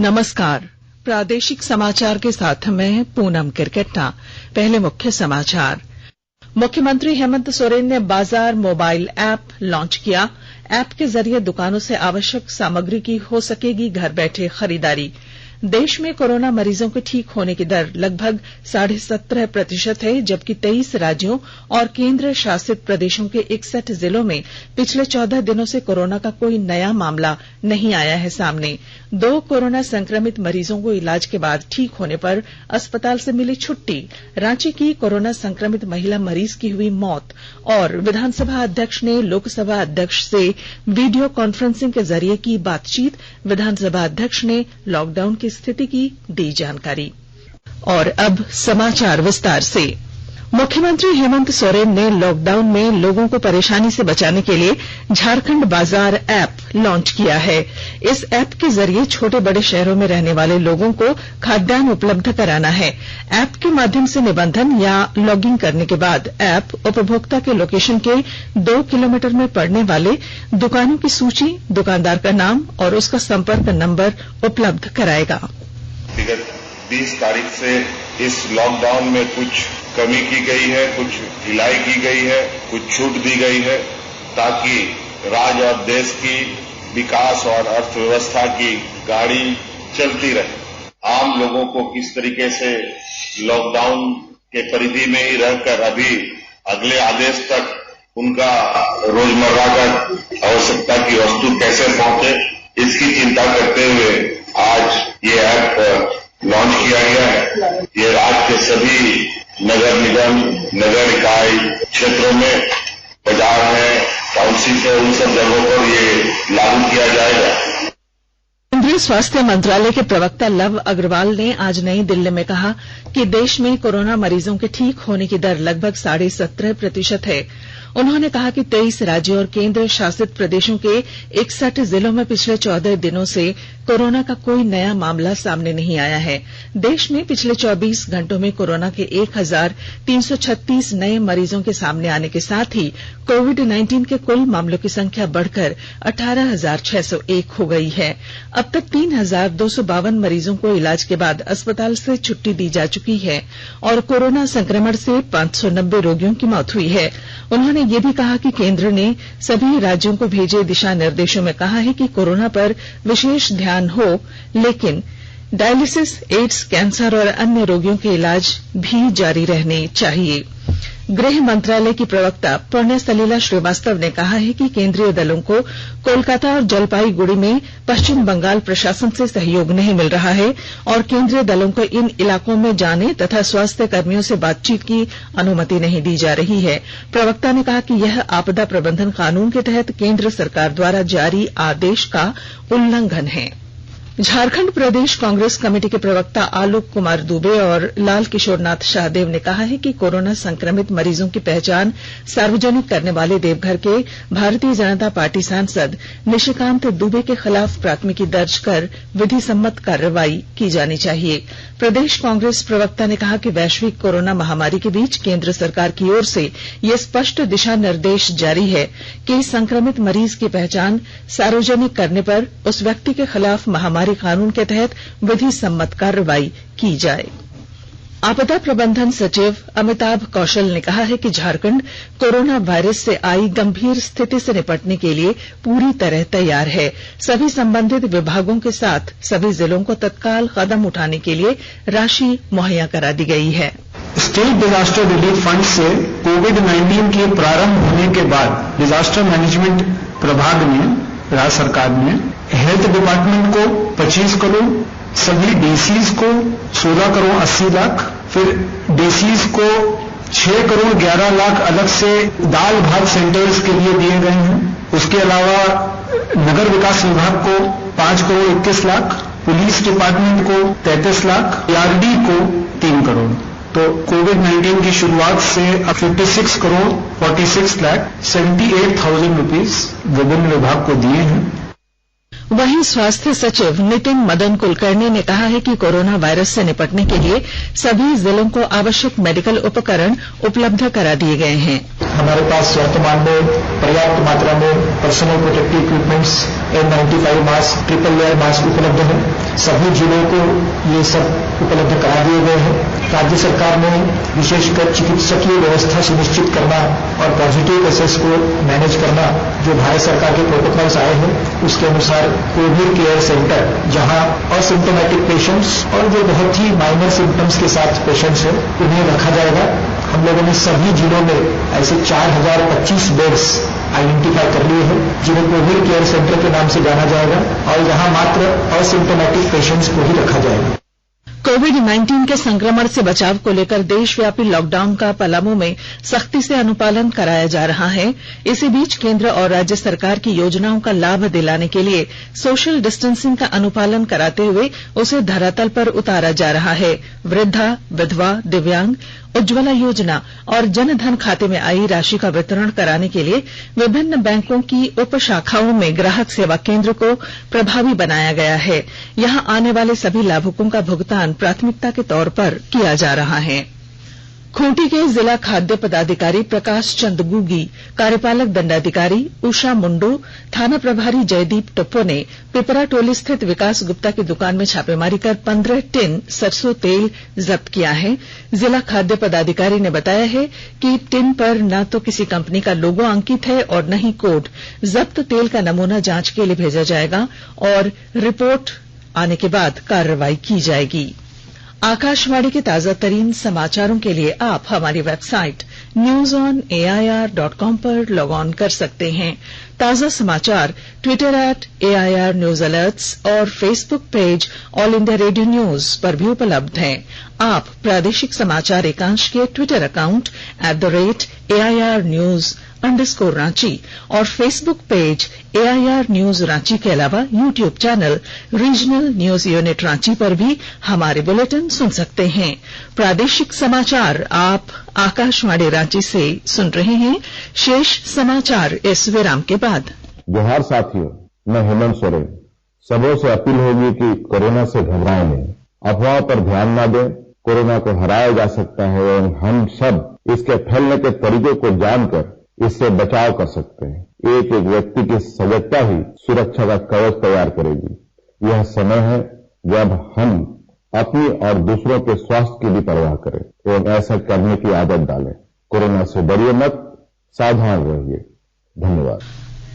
नमस्कार। प्रादेशिक समाचार के साथ मैं पूनम किरकेट्टा। पहले मुख्य समाचार। मुख्यमंत्री हेमंत सोरेन ने बाजार मोबाइल ऐप लॉन्च किया। ऐप के जरिए दुकानों से आवश्यक सामग्री की हो सकेगी घर बैठे खरीदारी। देश में कोरोना मरीजों के ठीक होने की दर लगभग 17.5% है, जबकि 23 राज्यों और केंद्र शासित प्रदेशों के 61 जिलों में पिछले 14 दिनों से कोरोना का कोई नया मामला नहीं आया है सामने। 2 कोरोना संक्रमित मरीजों को इलाज के बाद ठीक होने पर अस्पताल से मिली छुट्टी। रांची की कोरोना संक्रमित महिला मरीज की हुई मौत। और विधानसभा अध्यक्ष ने लोकसभा अध्यक्ष से वीडियो कॉन्फ्रेंसिंग के जरिए की बातचीत। विधानसभा अध्यक्ष ने लॉकडाउन की स्थिति की दी जानकारी। और अब समाचार विस्तार से। मुख्यमंत्री हेमंत सोरेन ने लॉकडाउन में लोगों को परेशानी से बचाने के लिए झारखंड बाजार ऐप लॉन्च किया है। इस ऐप के जरिए छोटे बड़े शहरों में रहने वाले लोगों को खाद्यान्न उपलब्ध कराना है। ऐप के माध्यम से निबंधन या लॉगिंग करने के बाद ऐप उपभोक्ता के लोकेशन के 2 किलोमीटर में पड़ने वाले दुकानों की सूची, दुकानदार का नाम और उसका संपर्क नंबर उपलब्ध कराएगा। विगत 20 तारीख से इस लॉकडाउन में कुछ कमी की गई है, कुछ ढिलाई की गई है, कुछ छूट दी गई है, ताकि राज्य और देश की विकास और अर्थव्यवस्था की गाड़ी चलती रहे। आम लोगों को किस तरीके से लॉकडाउन के परिधि में ही रहकर अभी अगले आदेश तक उनका रोजमर्रा का आवश्यकता की वस्तु कैसे पहुंचे, इसकी चिंता करते हुए आज ये ऐप लॉन्च किया गया है। ये राज्य के सभी नगर निगम, नगर इकाई क्षेत्रों में बाजार है, टाउनशिप है, उन सब जगहों पर ये लागू किया जाएगा। केंद्रीय स्वास्थ्य मंत्रालय के प्रवक्ता लव अग्रवाल ने आज नई दिल्ली में कहा कि देश में कोरोना मरीजों के ठीक होने की दर लगभग 17.5% है। उन्होंने कहा कि 23 राज्यों और केंद्र शासित प्रदेशों के 61 जिलों में पिछले 14 दिनों से कोरोना का कोई नया मामला सामने नहीं आया है। देश में पिछले 24 घंटों में कोरोना के 1336 नए मरीजों के सामने आने के साथ ही कोविड-19 के कुल मामलों की संख्या बढ़कर 18,601 हो गई है। अब तक 3,252 मरीजों को इलाज के बाद अस्पताल से छुट्टी दी जा चुकी है और कोरोना संक्रमण से 590 रोगियों की मौत हुई है। उन्होंने ये भी कहा कि केंद्र ने सभी राज्यों को भेजे दिशा निर्देशों में कहा है कि कोरोना पर विशेष ध्यान हो, लेकिन डायलिसिस, एड्स, कैंसर और अन्य रोगियों के इलाज भी जारी रहने चाहिए। गृह मंत्रालय की प्रवक्ता पुण्य सलीला श्रीवास्तव ने कहा है कि केंद्रीय दलों को कोलकाता और जलपाईगुड़ी में पश्चिम बंगाल प्रशासन से सहयोग नहीं मिल रहा है और केंद्रीय दलों को इन इलाकों में जाने तथा स्वास्थ्य कर्मियों से बातचीत की अनुमति नहीं दी जा रही है। प्रवक्ता ने कहा कि यह आपदा प्रबंधन कानून के तहत केंद्र सरकार द्वारा जारी आदेश का उल्लंघन है। झारखंड प्रदेश कांग्रेस कमेटी के प्रवक्ता आलोक कुमार दुबे और लाल किशोरनाथ शाहदेव ने कहा है कि कोरोना संक्रमित मरीजों की पहचान सार्वजनिक करने वाले देवघर के भारतीय जनता पार्टी सांसद निशिकांत दुबे के खिलाफ प्राथमिकी दर्ज कर विधि सम्मत कार्रवाई की जानी चाहिए। प्रदेश कांग्रेस प्रवक्ता ने कहा कि वैश्विक कोरोना महामारी के बीच केंद्र सरकार की ओर से यह स्पष्ट दिशा निर्देश जारी है कि संक्रमित मरीज की पहचान सार्वजनिक करने पर उस व्यक्ति के खिलाफ महामारी कानून के तहत विधि सम्मत कार्रवाई की जाए। आपदा प्रबंधन सचिव अमिताभ कौशल ने कहा है कि झारखंड कोरोना वायरस से आई गंभीर स्थिति से निपटने के लिए पूरी तरह तैयार है। सभी संबंधित विभागों के साथ सभी जिलों को तत्काल कदम उठाने के लिए राशि मुहैया करा दी गई है। स्टेट डिजास्टर रिलीफ फंड से कोविड-19 के प्रारंभ होने के बाद डिजास्टर मैनेजमेंट प्रभाग ने, राज्य सरकार ने हेल्थ डिपार्टमेंट को 25 करोड़, सभी डीसीज को 16 करोड़ 80 लाख, फिर डीसीज को 6 करोड़ 11 लाख अलग से दाल भात सेंटर्स के लिए दिए गए हैं। उसके अलावा नगर विकास विभाग को 5 करोड़ 21 लाख, पुलिस डिपार्टमेंट को 33 लाख, आरडी को 3 करोड़। तो कोविड-19 की शुरुआत से अब 56 करोड़ 46 लाख 78,000 रुपीज विभिन्न विभाग को दिए हैं। वहीं स्वास्थ्य सचिव नितिन मदन कुलकर्णी ने कहा है कि कोरोना वायरस से निपटने के लिए सभी जिलों को आवश्यक मेडिकल उपकरण उपलब्ध करा दिए गए हैं। हमारे पास वर्तमान में पर्याप्त मात्रा में personal protective equipments, N95 mask, triple layer mask उपलब्ध है। सभी जिलों को ये सब उपलब्ध करा दिए गए हैं। राज्य सरकार ने विशेषकर चिकित्सकीय व्यवस्था सुनिश्चित करना और पॉजिटिव केसेस को मैनेज करना, जो भारत सरकार के प्रोटोकॉल्स आए हैं उसके अनुसार कोविड केयर सेंटर, जहां असिम्टोमेटिक पेशेंट्स और जो बहुत ही माइनर सिम्टम्स के साथ पेशेंट्स हैं उन्हें रखा जाएगा। हम लोगों ने सभी जिलों में ऐसे 4025 बेड्स आइडेंटिफाई कर लिए हैं जिन्हें कोविड केयर सेंटर के नाम से जाना जाएगा और यहां मात्र असिम्टोमेटिक पेशेंट्स को ही रखा जाएगा। कोविड-19 के संक्रमण से बचाव को लेकर देशव्यापी लॉकडाउन का पलामू में सख्ती से अनुपालन कराया जा रहा है। इसी बीच केंद्र और राज्य सरकार की योजनाओं का लाभ दिलाने के लिए सोशल डिस्टेंसिंग का अनुपालन कराते हुए उसे धरातल पर उतारा जा रहा है। वृद्धा, विधवा, दिव्यांग, उज्ज्वला योजना और जनधन खाते में आई राशि का वितरण कराने के लिए विभिन्न बैंकों की उप शाखाओं में ग्राहक सेवा केंद्र को प्रभावी बनाया गया है। यहां आने वाले सभी लाभुकों का भुगतान प्राथमिकता के तौर पर किया जा रहा है। खूंटी के जिला खाद्य पदाधिकारी प्रकाश चंद गुगी, कार्यपालक दंडाधिकारी उषा मुंडू, थाना प्रभारी जयदीप टप्पो ने पिपरा टोली स्थित विकास गुप्ता की दुकान में छापेमारी कर 15 टिन सरसों तेल जब्त किया है। जिला खाद्य पदाधिकारी ने बताया है कि टिन पर न तो किसी कंपनी का लोगो अंकित है और न ही कोड। जब्त तेल का नमूना जांच के लिए भेजा जाएगा और रिपोर्ट आने के बाद कार्रवाई की जाएगी। आकाशवाणी के ताजा तरीन समाचारों के लिए आप हमारी वेबसाइट newsonair.com पर लॉग ऑन कर सकते हैं। ताजा समाचार ट्विटर @AIR News Alerts और Facebook page all India radio news पर भी उपलब्ध हैं। आप प्रादेशिक समाचार एकांश के ट्विटर अकाउंट @AIR News_रांची और Facebook page AIR News Ranchi के अलावा YouTube channel regional news unit Ranchi पर भी हमारे बुलेटिन सुन सकते हैं। प्रादेशिक समाचार आप आकाशवाणी रांची से सुन रहे हैं। शेष समाचार इस विराम के बाद। जोहार साथियों, मैं हेमंत सोरेन। सबों से अपील होगी कि कोरोना से घबराएं नहीं, अफवाह पर ध्यान न दें। कोरोना को हराया जा सकता है और हम सब इसके फैलने के तरीके को जानकर इससे बचाव कर सकते हैं। एक एक व्यक्ति की सजगता ही सुरक्षा का कवच तैयार करेगी। यह समय है जब हम अपनी और दूसरों के स्वास्थ्य की भी परवाह करें एवं ऐसा करने की आदत डालें। कोरोना से डरिए मत, सावधान रहिए। धन्यवाद।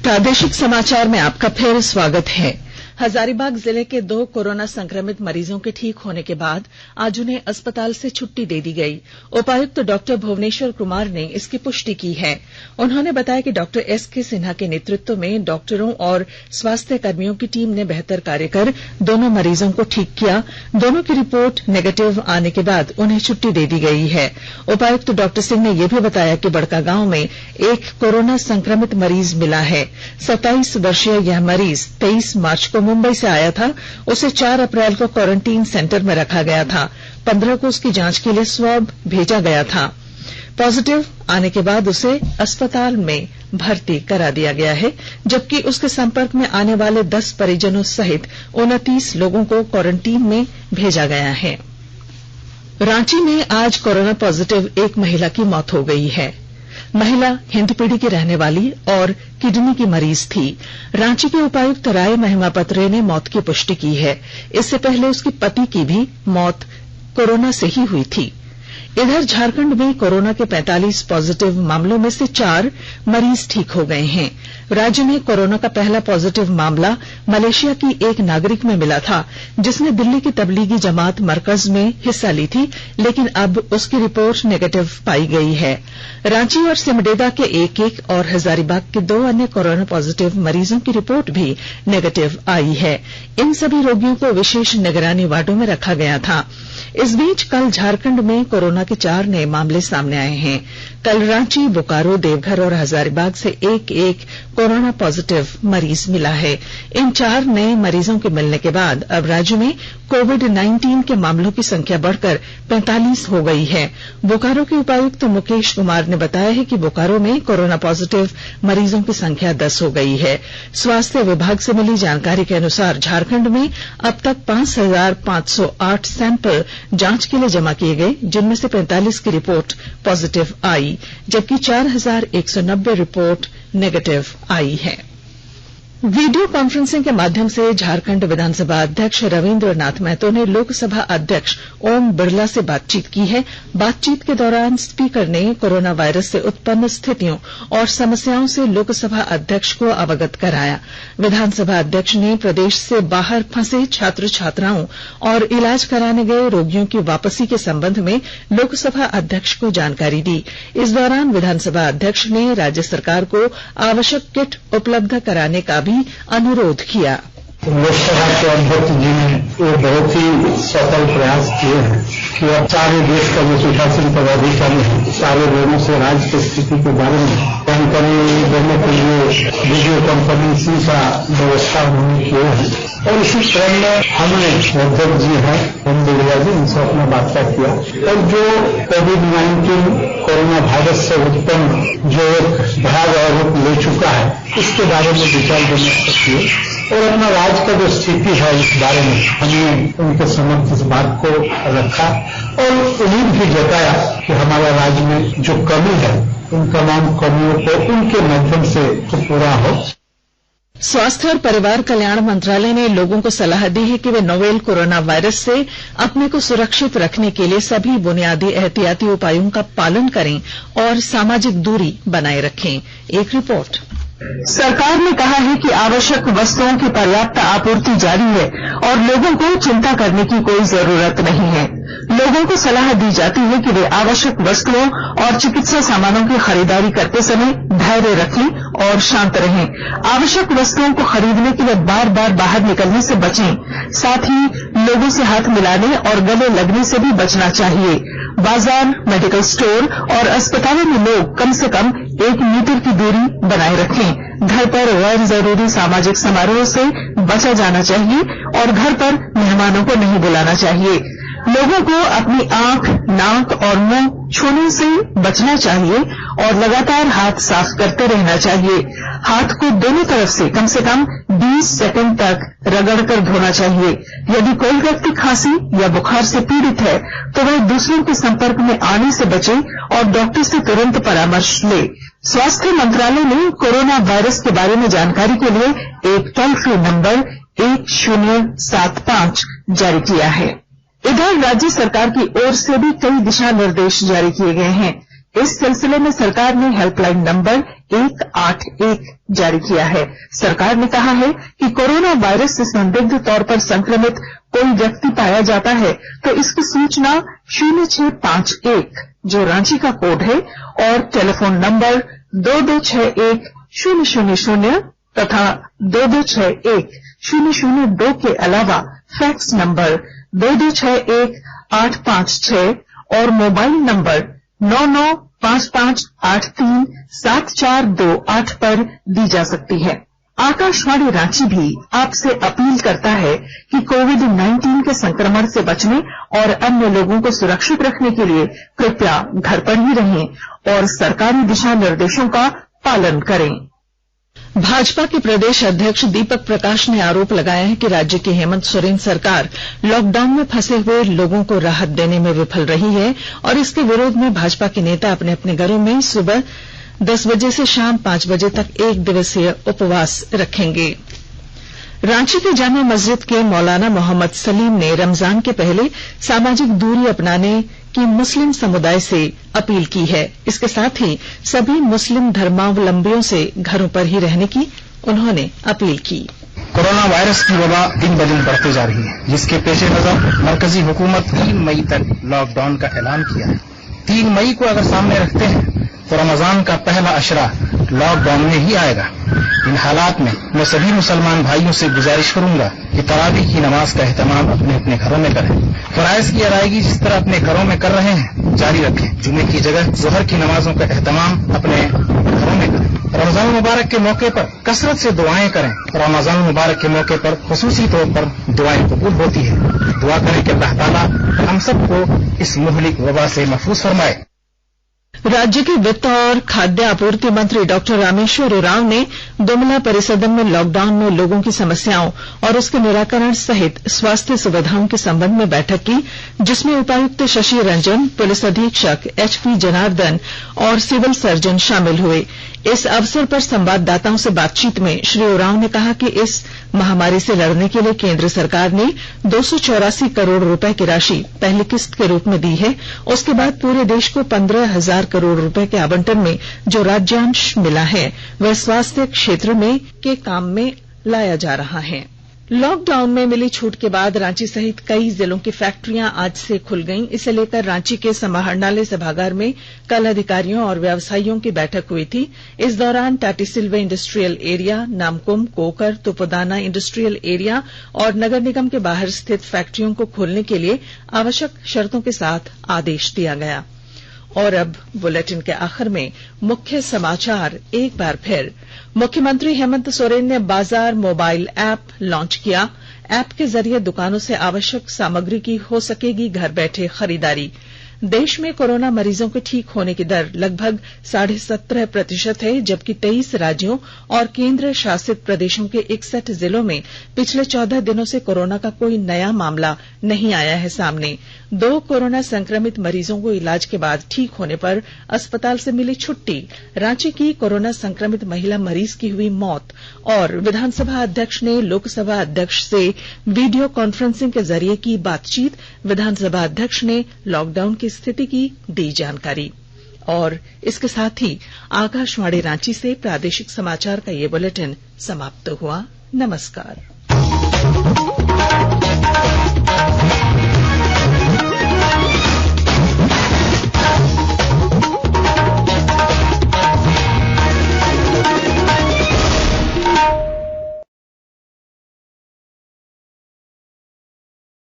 प्रादेशिक समाचार में आपका फिर स्वागत है। हजारीबाग जिले के 2 कोरोना संक्रमित मरीजों के ठीक होने के बाद आज उन्हें अस्पताल से छुट्टी दे दी गई। उपायुक्त डॉक्टर भुवनेश्वर कुमार ने इसकी पुष्टि की है। उन्होंने बताया कि डॉक्टर SK सिन्हा के नेतृत्व में डॉक्टरों और स्वास्थ्य कर्मियों की टीम ने बेहतर कार्य कर दोनों मरीजों को ठीक किया। दोनों की रिपोर्ट नेगेटिव आने के बाद उन्हें छुट्टी दे दी गई है। उपायुक्त डॉक्टर सिंह ने यह भी बताया कि बड़कागांव में एक कोरोना संक्रमित मरीज मिला है। 27 वर्षीय यह मरीज 23 मार्च को मुंबई से आया था। उसे 4 अप्रैल को क्वारंटीन सेंटर में रखा गया था। 15 को उसकी जांच के लिए स्वैब भेजा गया था। पॉजिटिव आने के बाद उसे अस्पताल में भर्ती करा दिया गया है, जबकि उसके संपर्क में आने वाले 10 परिजनों सहित 29 लोगों को क्वारंटीन में भेजा गया है। रांची में आज कोरोना पॉजिटिव एक महिला की मौत हो गई है। महिला हिंदपीढ़ी की रहने वाली और किडनी की मरीज थी। रांची के उपायुक्त राय महिमापत रे ने मौत की पुष्टि की है। इससे पहले उसके पति की भी मौत कोरोना से ही हुई थी। इधर झारखंड में कोरोना के 45 पॉजिटिव मामलों में से 4 मरीज ठीक हो गए हैं। राज्य में कोरोना का पहला पॉजिटिव मामला मलेशिया की एक नागरिक में मिला था, जिसने दिल्ली की तबलीगी जमात मरकज में हिस्सा ली थी, लेकिन अब उसकी रिपोर्ट नेगेटिव पाई गई है। रांची और सिमडेगा के 1-1 और हजारीबाग के 2 अन्य कोरोना पॉजिटिव मरीजों की रिपोर्ट भी नेगेटिव आई है। इन सभी रोगियों को विशेष निगरानी वार्डों में रखा गया था। इस बीच कल झारखंड में कोरोना के 4 नए मामले सामने आए हैं। कल रांची, बोकारो, देवघर और हजारीबाग से एक एक कोरोना पॉजिटिव मरीज मिला है। इन 4 नए मरीजों के मिलने के बाद अब राज्य में कोविड-19 के मामलों की संख्या बढ़कर 45 हो गई है। बोकारो के उपायुक्त मुकेश कुमार ने बताया है कि बोकारो में कोरोना पॉजिटिव मरीजों की संख्या 10 हो गई है। स्वास्थ्य विभाग से मिली जानकारी के अनुसार झारखंड में अब तक 5,508 सैंपल जांच के लिए जमा किए गए, जिनमें से 45 की रिपोर्ट पॉजिटिव आई, जबकि 4,190 रिपोर्ट नेगेटिव आई है। वीडियो कॉन्फ्रेंसिंग के माध्यम से झारखंड विधानसभा अध्यक्ष रविंद्र नाथ महतो ने लोकसभा अध्यक्ष ओम बिरला से बातचीत की है। बातचीत के दौरान स्पीकर ने कोरोना वायरस से उत्पन्न स्थितियों और समस्याओं से लोकसभा अध्यक्ष को अवगत कराया। विधानसभा अध्यक्ष ने प्रदेश से बाहर फंसे छात्र छात्राओं और इलाज कराने गए रोगियों की वापसी के संबंध में लोकसभा अध्यक्ष को जानकारी दी। इस दौरान विधानसभा अध्यक्ष ने राज्य सरकार को आवश्यक किट उपलब्ध कराने का भी अनुरोध किया। लोकसभा के अध्यक्ष जी ने एक बहुत ही सफल प्रयास किए हैं कि अब सारे देश का जो पीठासीन पदाधिकारी है सारे लोगों से राज्य की स्थिति के बारे में जानकारी देने के लिए वीडियो कॉन्फ्रेंसिंग का व्यवस्था उन्होंने किया है। और इसी क्रम में हमने अध्यक्ष जी है ओम बिरला जी, उनसे अपना वार्ता किया और जो कोविड-19 कोरोना वायरस से उत्पन्न जो एक भयावह रूप ले चुका है इसके बारे में विचार विमर्श किए और अपना राज्य का जो स्थिति है इस बारे में हमने उनके समक्ष इस बात को रखा और उम्मीद भी जताया कि हमारे राज्य में जो कमी है उन तमाम कमियों को उनके माध्यम से पूरा हो। स्वास्थ्य और परिवार कल्याण मंत्रालय ने लोगों को सलाह दी है कि वे नोवेल कोरोना वायरस से अपने को सुरक्षित रखने के लिए सभी बुनियादी एहतियाती उपायों का पालन करें और सामाजिक दूरी बनाए रखें। एक रिपोर्ट। सरकार ने कहा है कि आवश्यक वस्तुओं की पर्याप्त आपूर्ति जारी है और लोगों को चिंता करने की कोई जरूरत नहीं है। लोगों को सलाह दी जाती है कि वे आवश्यक वस्तुओं और चिकित्सा सामानों की खरीदारी करते समय धैर्य रखें और शांत रहें। आवश्यक वस्तुओं को खरीदने के लिए बार बार बाहर निकलने से बचें। साथ ही लोगों से हाथ मिलाने और गले लगने से भी बचना चाहिए। बाजार, मेडिकल स्टोर और अस्पतालों में लोग कम से कम 1 मीटर की दूरी बनाए रखें। घर पर गैर जरूरी सामाजिक समारोह से बचा जाना चाहिए और घर पर मेहमानों को नहीं बुलाना चाहिए। लोगों को अपनी आंख, नाक और मुंह छूने से बचना चाहिए और लगातार हाथ साफ करते रहना चाहिए। हाथ को दोनों तरफ से कम 20 सेकंड तक रगड़कर धोना चाहिए। यदि कोई व्यक्ति खांसी या बुखार से पीड़ित है तो वह दूसरों के संपर्क में आने से बचे और डॉक्टर से तुरंत परामर्श ले। स्वास्थ्य मंत्रालय ने कोरोना वायरस के बारे में जानकारी के लिए एक टोल फ्री नंबर 1075 जारी किया है। इधर राज्य सरकार की ओर से भी कई दिशा निर्देश जारी किए गए हैं। इस सिलसिले में सरकार ने हेल्पलाइन नंबर 181 जारी किया है। सरकार ने कहा है कि कोरोना वायरस से संदिग्ध तौर पर संक्रमित कोई व्यक्ति पाया जाता है तो इसकी सूचना 0651 जो रांची का कोड है और टेलीफोन नंबर 2261-000 तथा 2261-002 के अलावा फैक्स नंबर 2261-856 और मोबाइल नंबर 9955837428 पर दी जा सकती है। आकाशवाणी रांची भी आपसे अपील करता है कि कोविड-19 के संक्रमण से बचने और अन्य लोगों को सुरक्षित रखने के लिए कृपया घर पर ही रहें और सरकारी दिशा निर्देशों का पालन करें। भाजपा के प्रदेश अध्यक्ष दीपक प्रकाश ने आरोप लगाया है कि राज्य की हेमंत सोरेन सरकार लॉकडाउन में फंसे हुए लोगों को राहत देने में विफल रही है और इसके विरोध में भाजपा के नेता अपने अपने घरों में सुबह 10 बजे से शाम 5 बजे तक 1 दिवसीय उपवास रखेंगे। रांची के जामा मस्जिद के मौलाना मोहम्मद सलीम ने रमजान के पहले सामाजिक दूरी अपनाने की मुस्लिम समुदाय से अपील की है। इसके साथ ही सभी मुस्लिम धर्मावलंबियों से घरों पर ही रहने की उन्होंने अपील की। कोरोना वायरस की वबा दिन ब दिन बढ़ती जा रही है, जिसके पेश नजर मरकजी हुकूमत 3 मई तक लॉकडाउन का ऐलान किया है। 3 मई को अगर सामने रखते हैं तो रमजान का पहला अशरा लॉकडाउन में ही आएगा। इन हालात में मैं सभी मुसलमान भाइयों से गुजारिश करूंगा कि तरावीह की नमाज का एहतमाम अपने अपने घरों में करें। फराइज की अदायगी जिस तरह अपने घरों में कर रहे हैं जारी रखें। जुमे की जगह जोहर की नमाजों का एहतमाम अपने घरों में करें। रमजान मुबारक के मौके पर कसरत से दुआएं करें। रमजान मुबारक के मौके पर खुसूसी तौर पर दुआएं कबूल होती है। दुआ करें कि अल्लाह ताला हम सबको इस मुहलिक वबा से महफूज फरमाए। राज्य के वित्त और खाद्य आपूर्ति मंत्री डॉक्टर रामेश्वर उरांव ने गुमला परिसदन में लॉकडाउन में लोगों की समस्याओं और उसके निराकरण सहित स्वास्थ्य सुविधाओं के संबंध में बैठक की, जिसमें उपायुक्त शशि रंजन, पुलिस अधीक्षक एचपी जनार्दन और सिविल सर्जन शामिल हुए। इस अवसर पर संवाददाताओं से बातचीत में श्री उरांव ने कहा कि इस महामारी से लड़ने के लिए केंद्र सरकार ने 284 करोड़ रुपए की राशि पहली किस्त के रूप में दी है। उसके बाद पूरे देश को 15,000 करोड़ रुपए के आवंटन में जो राज्यांश मिला है वह स्वास्थ्य क्षेत्र में के काम में लाया जा रहा है। लॉकडाउन में मिली छूट के बाद रांची सहित कई जिलों की फैक्ट्रियां आज से खुल गईं। इसे लेकर रांची के समाहरणालय सभागार में कल अधिकारियों और व्यवसायियों की बैठक हुई थी। इस दौरान Tatisilwai industrial area, Namkum, Kokar, Tupudana industrial area और नगर निगम के बाहर स्थित फैक्ट्रियों को खोलने के लिए आवश्यक शर्तों के साथ आदेश दिया गया। और अब बुलेटिन के आखिर में मुख्य समाचार एक बार फिर। मुख्यमंत्री हेमंत सोरेन ने बाजार मोबाइल ऐप लॉन्च किया। ऐप के जरिए दुकानों से आवश्यक सामग्री की हो सकेगी घर बैठे खरीदारी। देश में कोरोना मरीजों के ठीक होने की दर लगभग 17.5% है, जबकि 23 राज्यों और केंद्र शासित प्रदेशों के 61 जिलों में पिछले 14 दिनों से कोरोना का कोई नया मामला नहीं आया है सामने। 2 कोरोना संक्रमित मरीजों को इलाज के बाद ठीक होने पर अस्पताल से मिली छुट्टी। रांची की कोरोना संक्रमित महिला मरीज की हुई मौत। और विधानसभा अध्यक्ष ने लोकसभा अध्यक्ष से वीडियो कॉन्फ्रेंसिंग के जरिए की बातचीत। विधानसभा अध्यक्ष ने लॉकडाउन की स्थिति की दी जानकारी। और इसके साथ ही आकाशवाणी रांची से प्रादेशिक समाचार का ये बुलेटिन समाप्त हुआ। नमस्कार।